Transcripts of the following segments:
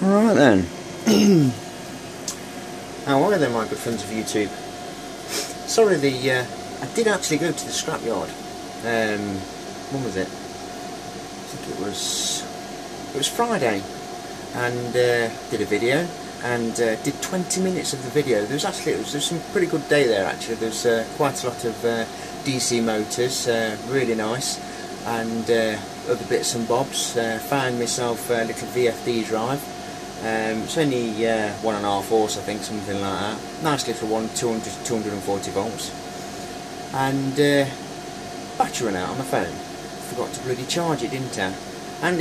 Right then. How are they, my good friends of YouTube? Sorry, I did actually go to the scrapyard. When was it? I think it was Friday, and did a video and did 20 minutes of the video. There was some pretty good day there actually. There's quite a lot of DC motors, really nice, and other bits and bobs. Found myself a little VFD drive. It's only 1.5 horse, I think, something like that. Nice little one, 240 volts. And battery ran out on my phone. Forgot to bloody charge it, didn't I? And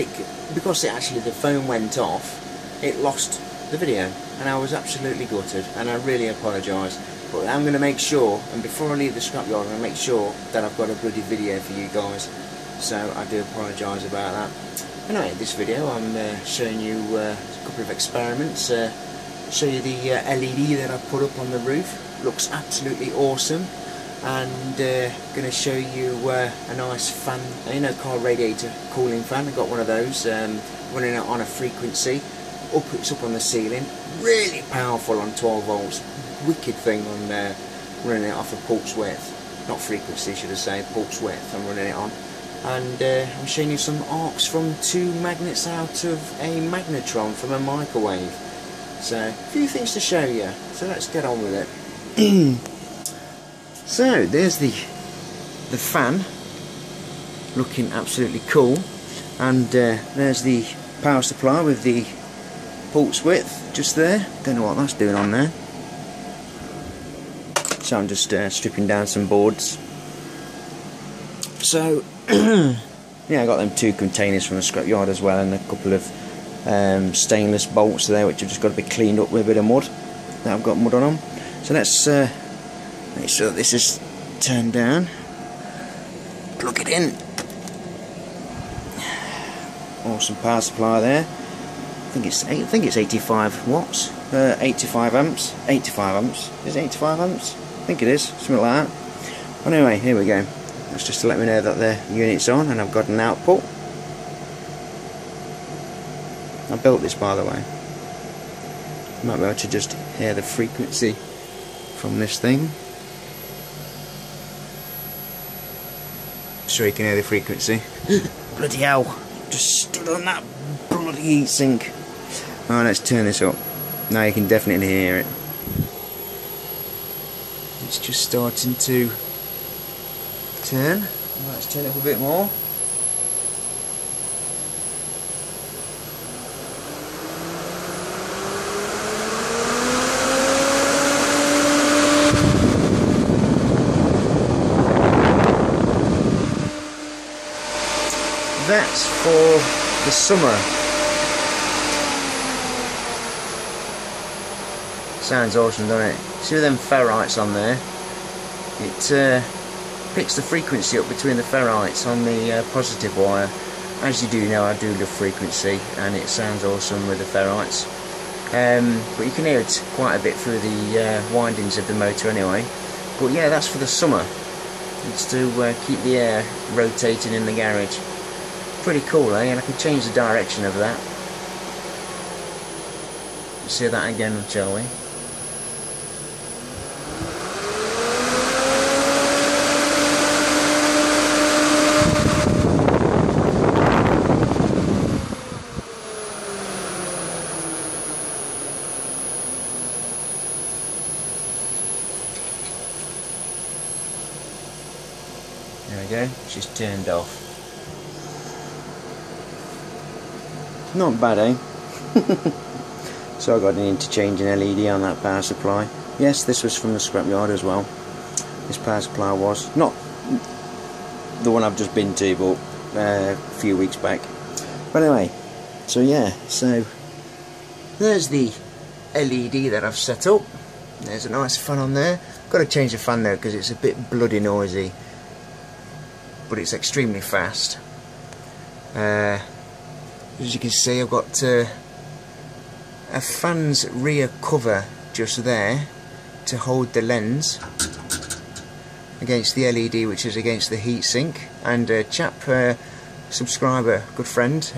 because the phone went off, it lost the video, and I was absolutely gutted, and I really apologise. But I'm going to make sure, and before I leave the scrapyard, I'm going to make sure that I've got a bloody video for you guys. So I do apologise about that. Anyway, this video I'm showing you a couple of experiments. Show you the LED that I put up on the roof. Looks absolutely awesome. And going to show you a nice fan, car radiator cooling fan. I got one of those, running it on a frequency. It's up on the ceiling, really powerful on 12 volts. Wicked thing on running it off a pulse width, not frequency, should I say, pulse width. I'm running it on, and I'm showing you some arcs from 2 magnets out of a magnetron from a microwave. So a few things to show you. So let's get on with it. So there's the fan, looking absolutely cool, and there's the power supply with the pulse width just there. Don't know what that's doing on there. So I'm just stripping down some boards. So yeah, I got them 2 containers from the scrapyard as well, and a couple of stainless bolts there which have just got to be cleaned up with a bit of mud. That I've got mud on them. So let's make sure that this is turned down. Plug it in. Awesome power supply there. I think it's 85 watts, 85 amps. 85 amps. Is it 85 amps? I think it is, something like that. Well, anyway, here we go. That's just to let me know that the unit's on, and I've got an output. I built this, by the way. You might be able to just hear the frequency from this thing. So you can hear the frequency. Bloody hell! Just stood on that bloody heat sink. Oh, let's turn this up. Now you can definitely hear it. It's just starting to turn. Let's turn it up a bit more. That's for the summer. Sounds awesome, doesn't it? See them ferrites on there? It picks the frequency up between the ferrites on the positive wire. As you do know, I do love frequency, and it sounds awesome with the ferrites. But you can hear it quite a bit through the windings of the motor anyway. But yeah, that's for the summer. It's to keep the air rotating in the garage. Pretty cool, eh? And I can change the direction of that. Let's see that again, shall we? There we go, she's turned off. Not bad, eh? So I got an interchanging LED on that power supply. Yes, this was from the scrapyard as well. This power supply was not the one I've just been to, but a few weeks back. But anyway, so yeah, so there's the LED that I've set up. There's a nice fan on there. Got to change the fan though because it's a bit bloody noisy, but it's extremely fast. As you can see, I've got a fan's rear cover just there to hold the lens against the LED, which is against the heatsink. And a chap subscriber, good friend,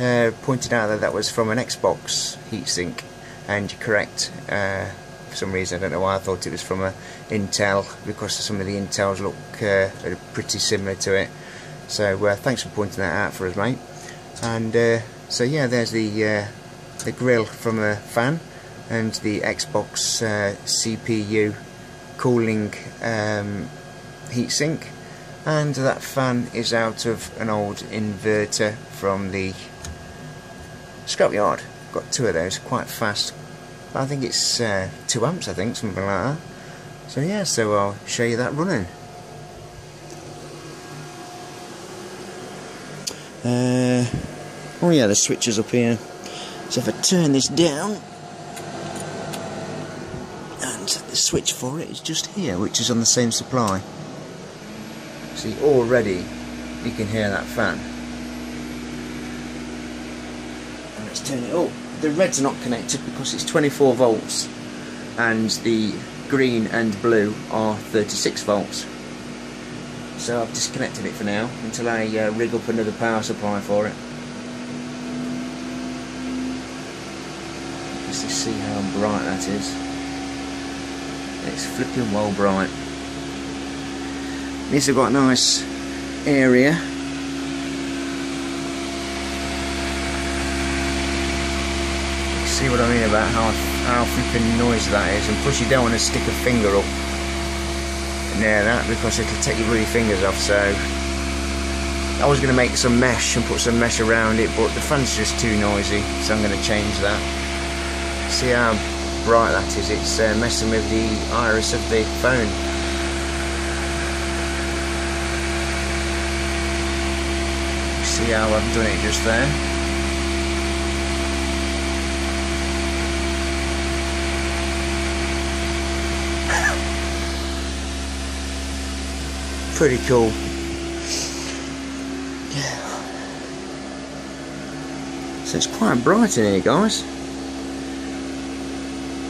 pointed out that that was from an Xbox heatsink, and you're correct. For some reason, I don't know why I thought it was from a Intel, because some of the Intels look pretty similar to it. So thanks for pointing that out for us, mate. And so yeah, there's the grill from a fan, and the Xbox CPU cooling heatsink, and that fan is out of an old inverter from the scrapyard. Got two of those, quite fast. I think it's 2 amps, I think, something like that. So yeah, so I'll show you that running. Oh yeah, the switch is up here. So if I turn this down, and the switch for it is just here, which is on the same supply. See, already you can hear that fan. And let's turn it up. The red's not connected because it's 24 volts, and the green and blue are 36 volts. So I've disconnected it for now until I rig up another power supply for it. Just to see how bright that is. It's flipping well bright. These have got a nice area. See what I mean about how flipping noisy that is, and plus you don't want to stick a finger up near that because it'll take your bloody fingers off. So I was going to make some mesh and put some mesh around it, but the fan's just too noisy, so I'm going to change that. See how bright that is? It's messing with the iris of the phone. See how I've done it just there? Pretty cool. Yeah. So it's quite bright in here, guys.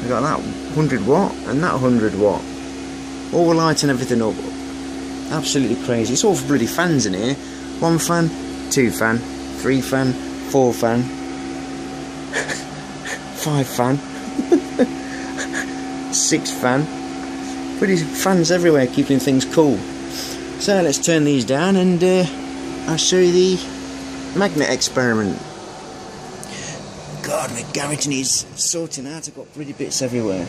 We've got that 100 watt and that 100 watt. All lighting everything up. Absolutely crazy. It's all for bloody fans in here. 1 fan, 2 fan, 3 fan, 4 fan, 5 fan, 6 fan. Pretty fans everywhere, keeping things cool. So let's turn these down, and I'll show you the magnet experiment. God, my garage needs sorting out. I've got pretty bits everywhere.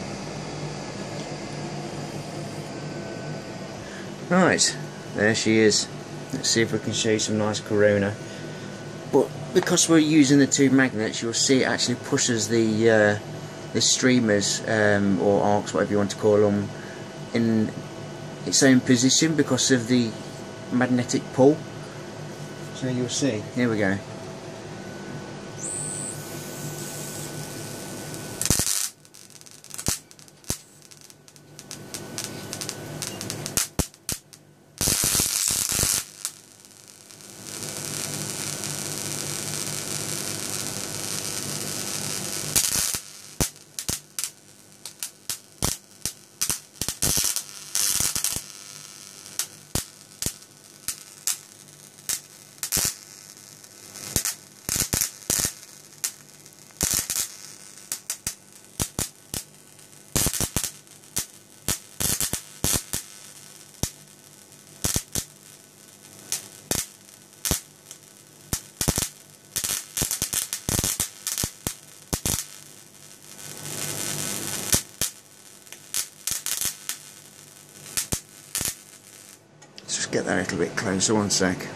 Right, there she is. Let's see if we can show you some nice corona. But because we're using the 2 magnets, you'll see it actually pushes the streamers or arcs, whatever you want to call them, in its own position because of the magnetic pull. So you'll see. Here we go. Let's just get that a little bit closer, 1 sec.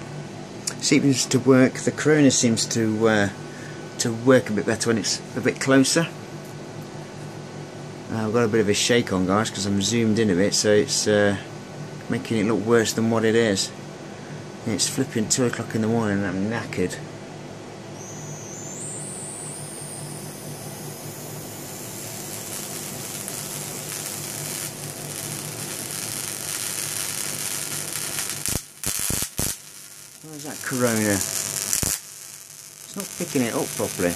Seems to work. The corona seems to work a bit better when it's a bit closer. I've got a bit of a shake on, guys, because I'm zoomed in a bit, so it's making it look worse than what it is. It's flipping 2 o'clock in the morning and I'm knackered. Where's that corona? It's not picking it up properly.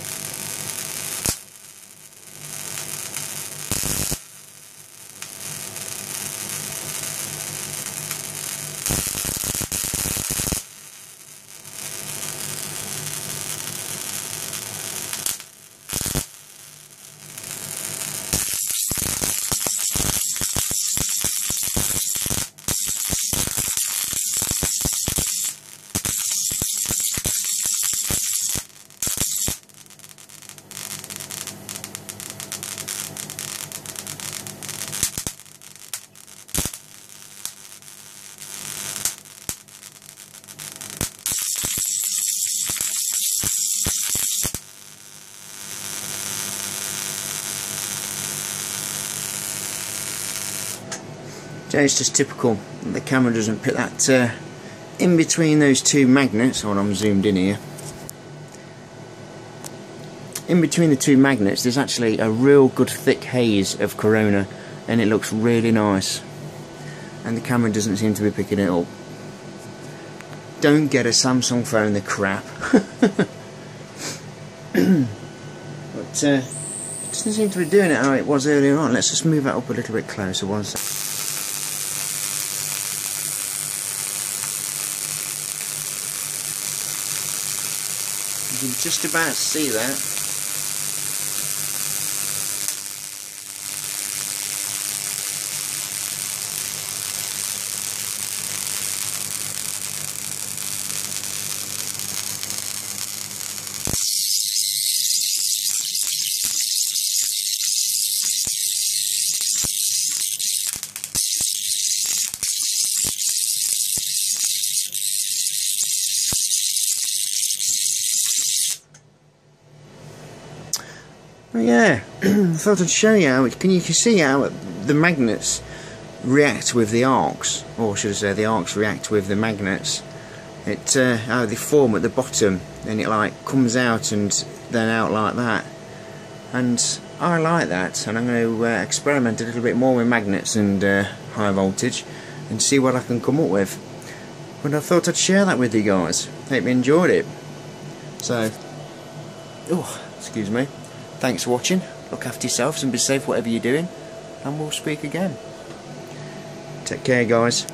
It's just typical. The camera doesn't put that in between those two magnets. Oh, I'm zoomed in here. In between the two magnets there's actually a real good thick haze of corona, and it looks really nice, and the camera doesn't seem to be picking it up. Don't get a Samsung phone, they're crap. But it doesn't seem to be doing it how it was earlier on. Let's just move that up a little bit closer. One sec. You can just about see that. Well, yeah, I thought I'd show you how you can see how the magnets react with the arcs, or should I say the arcs react with the magnets. How they form at the bottom, and it like comes out and then out like that. And I like that, and I'm going to experiment a little bit more with magnets and high voltage and see what I can come up with. But I thought I'd share that with you guys. Hope you enjoyed it. So, oh, excuse me. Thanks for watching. Look after yourselves and be safe whatever you're doing, and we'll speak again. Take care, guys.